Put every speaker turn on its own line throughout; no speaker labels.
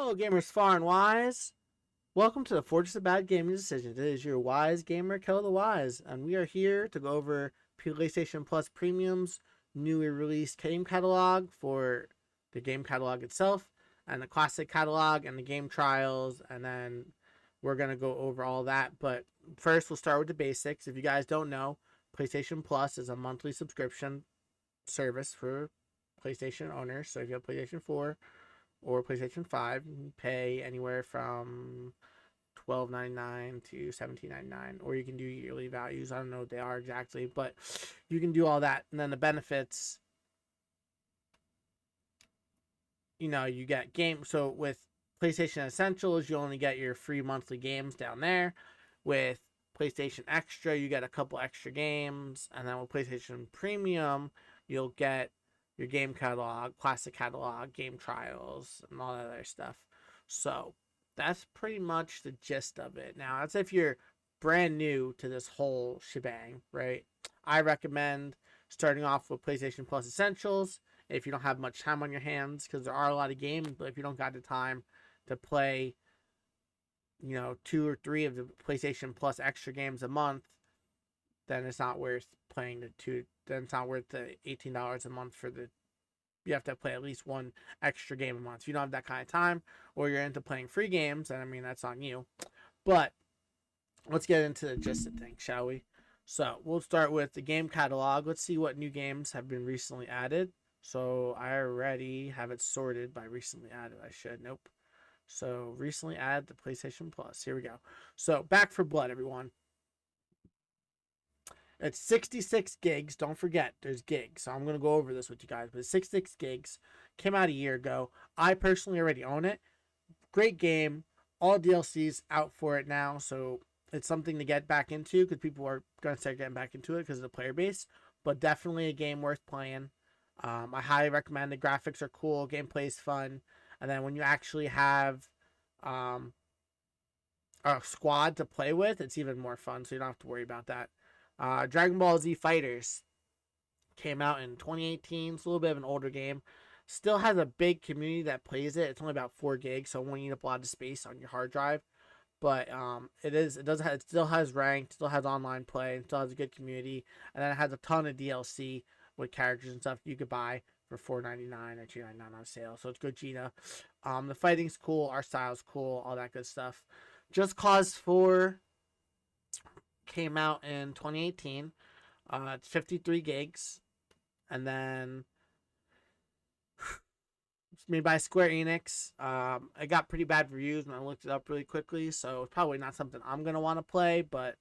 Hello, gamers far and wise. Welcome to the Fortress of Bad Gaming Decisions. It is your wise gamer, Kel the Wise, and we are here to go over PlayStation Plus Premium's newly released game catalog for the game catalog itself, and the classic catalog, and the game trials, and then we're going to go over all that. But first, we'll start with the basics. If you guys don't know, PlayStation Plus is a monthly subscription service for PlayStation owners. So if you have PlayStation 4, or PlayStation 5, you can pay anywhere from $12.99 to $17.99, or you can do yearly values. I don't know what they are exactly, but you can do all that. And then the benefits, you get games. So with PlayStation Essentials, you only get your free monthly games down there. With PlayStation Extra, you get a couple extra games. And then with PlayStation Premium, you'll get your game catalog, classic catalog, game trials, and all that other stuff. So that's pretty much the gist of it. Now, that's if you're brand new to this whole shebang, right? I recommend starting off with PlayStation Plus Essentials if you don't have much time on your hands, because there are a lot of games, but if you don't got the time to play, 2 or 3 of the PlayStation Plus extra games a month, then it's not worth playing then it's not worth the $18 a month you have to play at least one extra game a month. If you don't have that kind of time, or you're into playing free games, then that's on you. But let's get into the gist of things, shall we? So we'll start with the game catalog. Let's see what new games have been recently added. So I already have it sorted by recently added. Nope. So recently added to PlayStation Plus. Here we go. So Back 4 Blood, everyone. It's 66 gigs. Don't forget, there's gigs. So I'm going to go over this with you guys. But it's 66 gigs. Came out a year ago. I personally already own it. Great game. All DLCs out for it now. So it's something to get back into, because people are going to start getting back into it because of the player base. But definitely a game worth playing. I highly recommend. The graphics are cool. Gameplay is fun. And then when you actually have a squad to play with, it's even more fun. So you don't have to worry about that. Dragon Ball Z Fighters came out in 2018. It's a little bit of an older game. Still has a big community that plays it. It's only about 4 gigs, so it won't eat up a lot of space on your hard drive. But it still has ranked, still has online play, and still has a good community. And then it has a ton of DLC with characters and stuff you could buy for $4.99 or $2.99 on sale. So it's good, Gina. The fighting's cool, our style's cool, all that good stuff. Just Cause 4 came out in 2018. It's 53 gigs. And then it's made by Square Enix. It got pretty bad reviews when I looked it up really quickly, so it's probably not something I'm going to want to play, but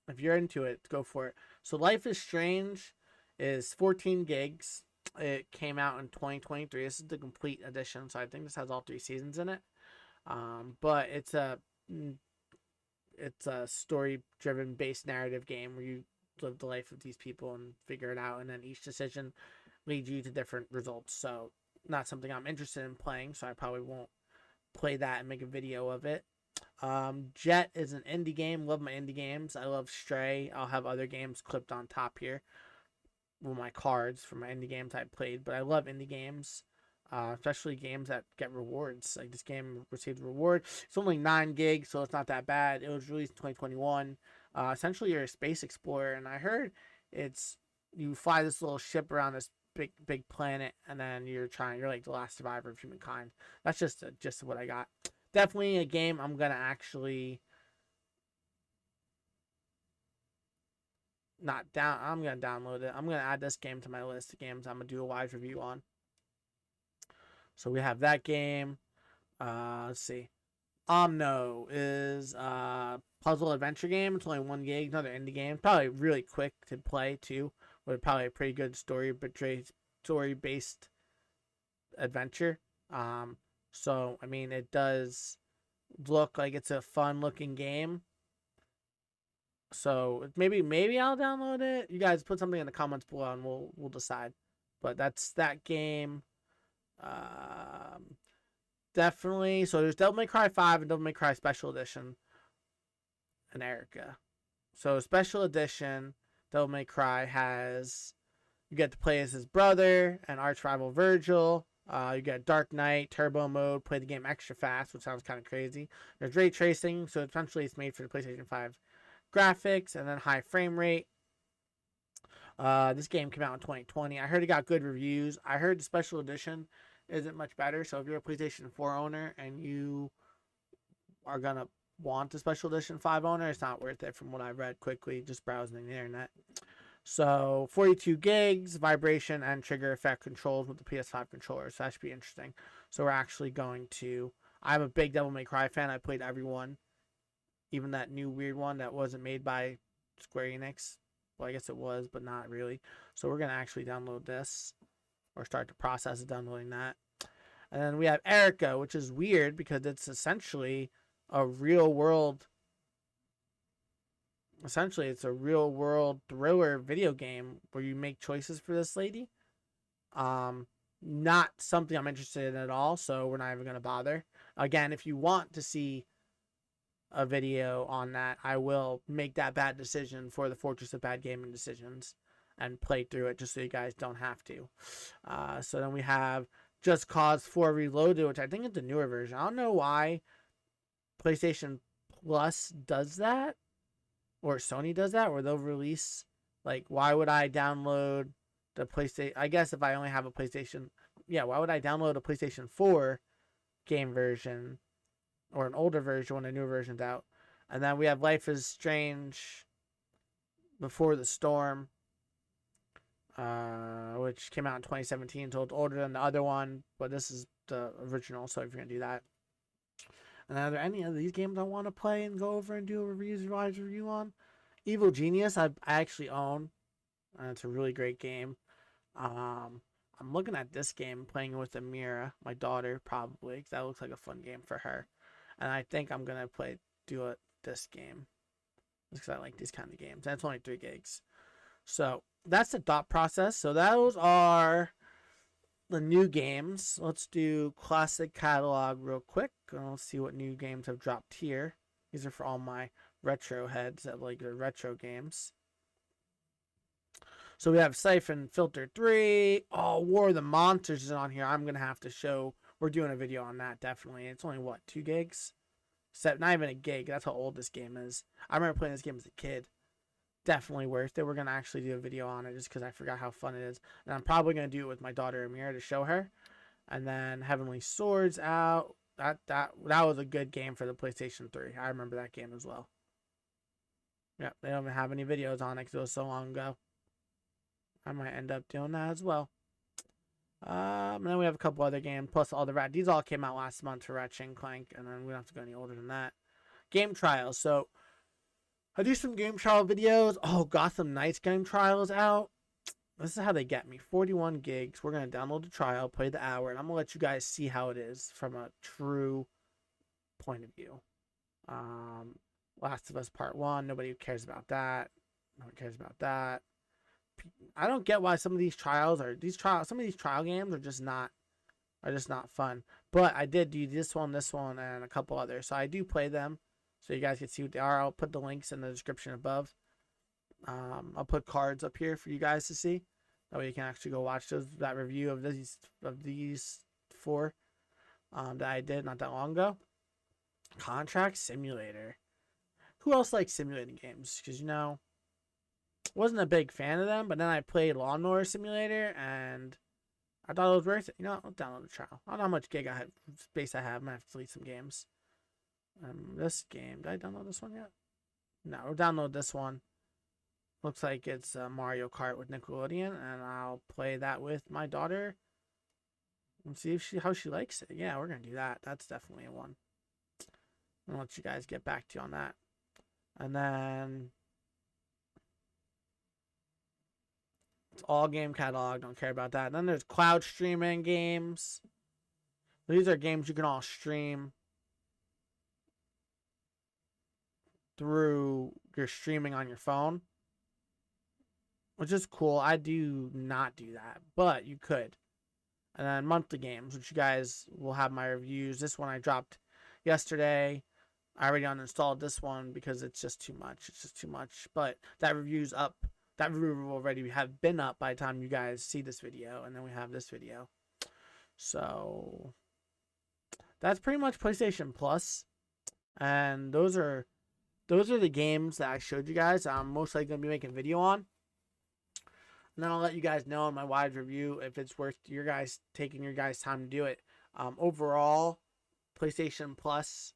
if you're into it, go for it. So Life is Strange is 14 gigs. It came out in 2023. This is the complete edition, so I think this has all 3 seasons in it. But it's a story-driven based narrative game where you live the life of these people and figure it out, and then each decision leads you to different results. So not something I'm interested in playing, so I probably won't play that and make a video of it. Jet is an indie game. Love my indie games. I love Stray. I'll have other games clipped on top here with my cards for my indie games I played, but I love indie games. Especially games that get rewards. Like this game received a reward. It's only 9 gigs, so it's not that bad. It was released in 2021. Essentially, you're a space explorer, and I heard you fly this little ship around this big planet, and then you're like the last survivor of humankind. That's just what I got. Definitely a game I'm gonna actually I'm gonna download it. I'm gonna add this game to my list of games I'm gonna do a wide review on. So we have that game. Let's see. Omno is a puzzle adventure game. It's only 1 gig. Another indie game. Probably really quick to play too. With probably a pretty good story-based adventure. So it does look like it's a fun-looking game. So maybe I'll download it. You guys put something in the comments below, and we'll decide. But that's that game. Definitely. So there's Devil May Cry 5 and Devil May Cry Special Edition and Erica. So Special Edition, Devil May Cry you get to play as his brother and arch rival Virgil. You got Dark Knight, Turbo Mode, play the game extra fast, which sounds kind of crazy. There's ray tracing, so essentially it's made for the PlayStation 5 graphics, and then high frame rate. This game came out in 2020. I heard it got good reviews. I heard the special edition isn't much better, so if you're a PlayStation 4 owner and you are going to want the special edition 5 owner, it's not worth it from what I read quickly, just browsing the internet. So 42 gigs, vibration and trigger effect controls with the PS5 controller. So that should be interesting. So we're actually going to. I'm a big Devil May Cry fan. I played every one, even that new weird one that wasn't made by Square Enix. Well, I guess it was, but not really. So we're gonna actually download this, or start the process of downloading that. And then we have Erica, which is weird because it's essentially a real world. Essentially, it's a real world thriller video game where you make choices for this lady. Not something I'm interested in at all, so we're not even gonna bother. Again, if you want to see a video on that, I will make that bad decision for the Fortress of Bad Gaming Decisions and play through it just so you guys don't have to. So then we have Just Cause 4 Reloaded, which I think is the newer version. I don't know why PlayStation Plus does that, or Sony does that, where they'll release, like, why would I download the PlayStation? I guess if I only have a PlayStation, yeah, why would I download a PlayStation 4 game version or an older version when a newer version's out? And then we have Life is Strange Before the Storm, which came out in 2017, so it's older than the other one, but this is the original, so if you're going to do that. And are there any of these games I want to play and go over and do a review on? Evil Genius, I actually own. It's a really great game. I'm looking at this game, playing with Amira, my daughter, probably, because that looks like a fun game for her. And I think I'm going to this game, because I like these kind of games. And it's only 3 gigs. So that's the thought process. So those are the new games. Let's do classic catalog real quick. Let's see what new games have dropped here. These are for all my retro heads that like the retro games. So we have Siphon Filter 3. Oh, War of the Monsters is on here. I'm going to have to show. We're doing a video on that, definitely. It's only, what, 2 gigs? Not even a gig. That's how old this game is. I remember playing this game as a kid. Definitely worth it. We're going to actually do a video on it just because I forgot how fun it is. And I'm probably going to do it with my daughter Amira to show her. And then Heavenly Swords out. That was a good game for the PlayStation 3. I remember that game as well. Yeah, they don't even have any videos on it because it was so long ago. I might end up doing that as well. And then we have a couple other games, plus all the these all came out last month for Ratchet and Clank, and then we don't have to go any older than that. Game trials. So I do some game trial videos. Oh, Gotham Knights game trials out. This is how they get me. 41 gigs. We're gonna download the trial, play the hour, and I'm gonna let you guys see how it is from a true point of view. Last of Us Part 1. Nobody cares about that. No one cares about that. I don't get why some of these trial games are just not fun. But I did do this one, and a couple others. So I do play them, so you guys can see what they are. I'll put the links in the description above. I'll put cards up here for you guys to see. That way you can actually go watch that review of these 4 that I did not that long ago. Contract Simulator. Who else likes simulating games? Because wasn't a big fan of them, but then I played Lawnmower Simulator and I thought it was worth it. I'll download the trial. I don't know how much space I have. I'm gonna have to delete some games. This game, did I download this one yet? No, we'll download this one. Looks like it's Mario Kart with Nickelodeon, and I'll play that with my daughter and see how she likes it. Yeah, we're gonna do that. That's definitely a one. I'll let you guys get back to you on that. And then it's all game catalog. Don't care about that. And then there's cloud streaming games. These are games you can all stream through your streaming on your phone, which is cool. I do not do that, but you could. And then monthly games, which you guys will have my reviews. This one I dropped yesterday. I already uninstalled this one because it's just too much. It's just too much. But that review's up. That review will already have been up by the time you guys see this video. And then we have this video. So that's pretty much PlayStation Plus, and those are the games that I showed you guys. I'm most likely gonna be making a video on, and then I'll let you guys know in my wide review if it's worth your guys taking your guys' time to do it. Overall, PlayStation Plus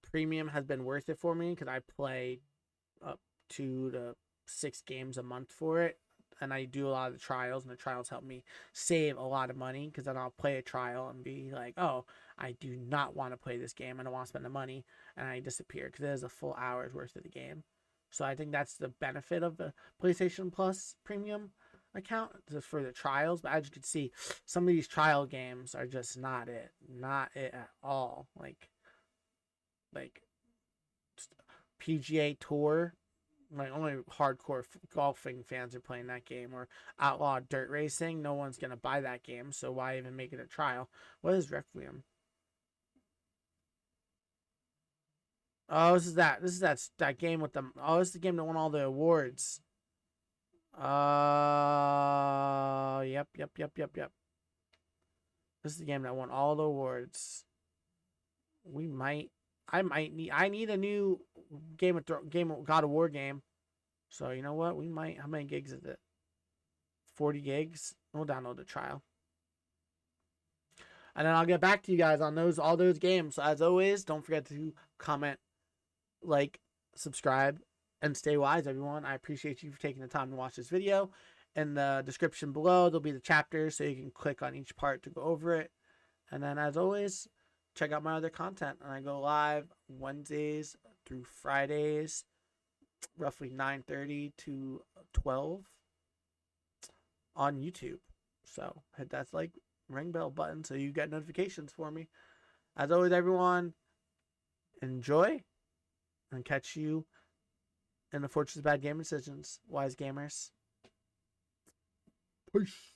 Premium has been worth it for me because I play up 2 to 6 games a month for it, and I do a lot of the trials, and the trials help me save a lot of money because then I'll play a trial and be like, oh, I do not want to play this game. I don't want to spend the money, and I disappear because it is a full hour's worth of the game. So I think that's the benefit of the PlayStation Plus Premium account, just for the trials. But as you can see, some of these trial games are just not it at all. Like PGA Tour, like only hardcore golfing fans are playing that game, or Outlaw Dirt Racing. No one's gonna buy that game, so why even make it a trial? What is Requiem? Oh, this is that game with them. Oh, this is the game that won all the awards. Yep. This is the game that won all the awards. I need a new Game of God of War game. So you know what? We might. How many gigs is it? 40 gigs. We'll download the trial, and then I'll get back to you guys on all those games. So as always, don't forget to comment, like, subscribe, and stay wise, everyone. I appreciate you for taking the time to watch this video. In the description below, there'll be the chapters, so you can click on each part to go over it. And then, as always, check out my other content. And I go live Wednesdays through Fridays, roughly 9:30 to 12 on YouTube. So hit that ring bell button so you get notifications for me. As always, everyone, enjoy, and catch you in the Fortress of Bad Game Decisions. Wise gamers. Peace.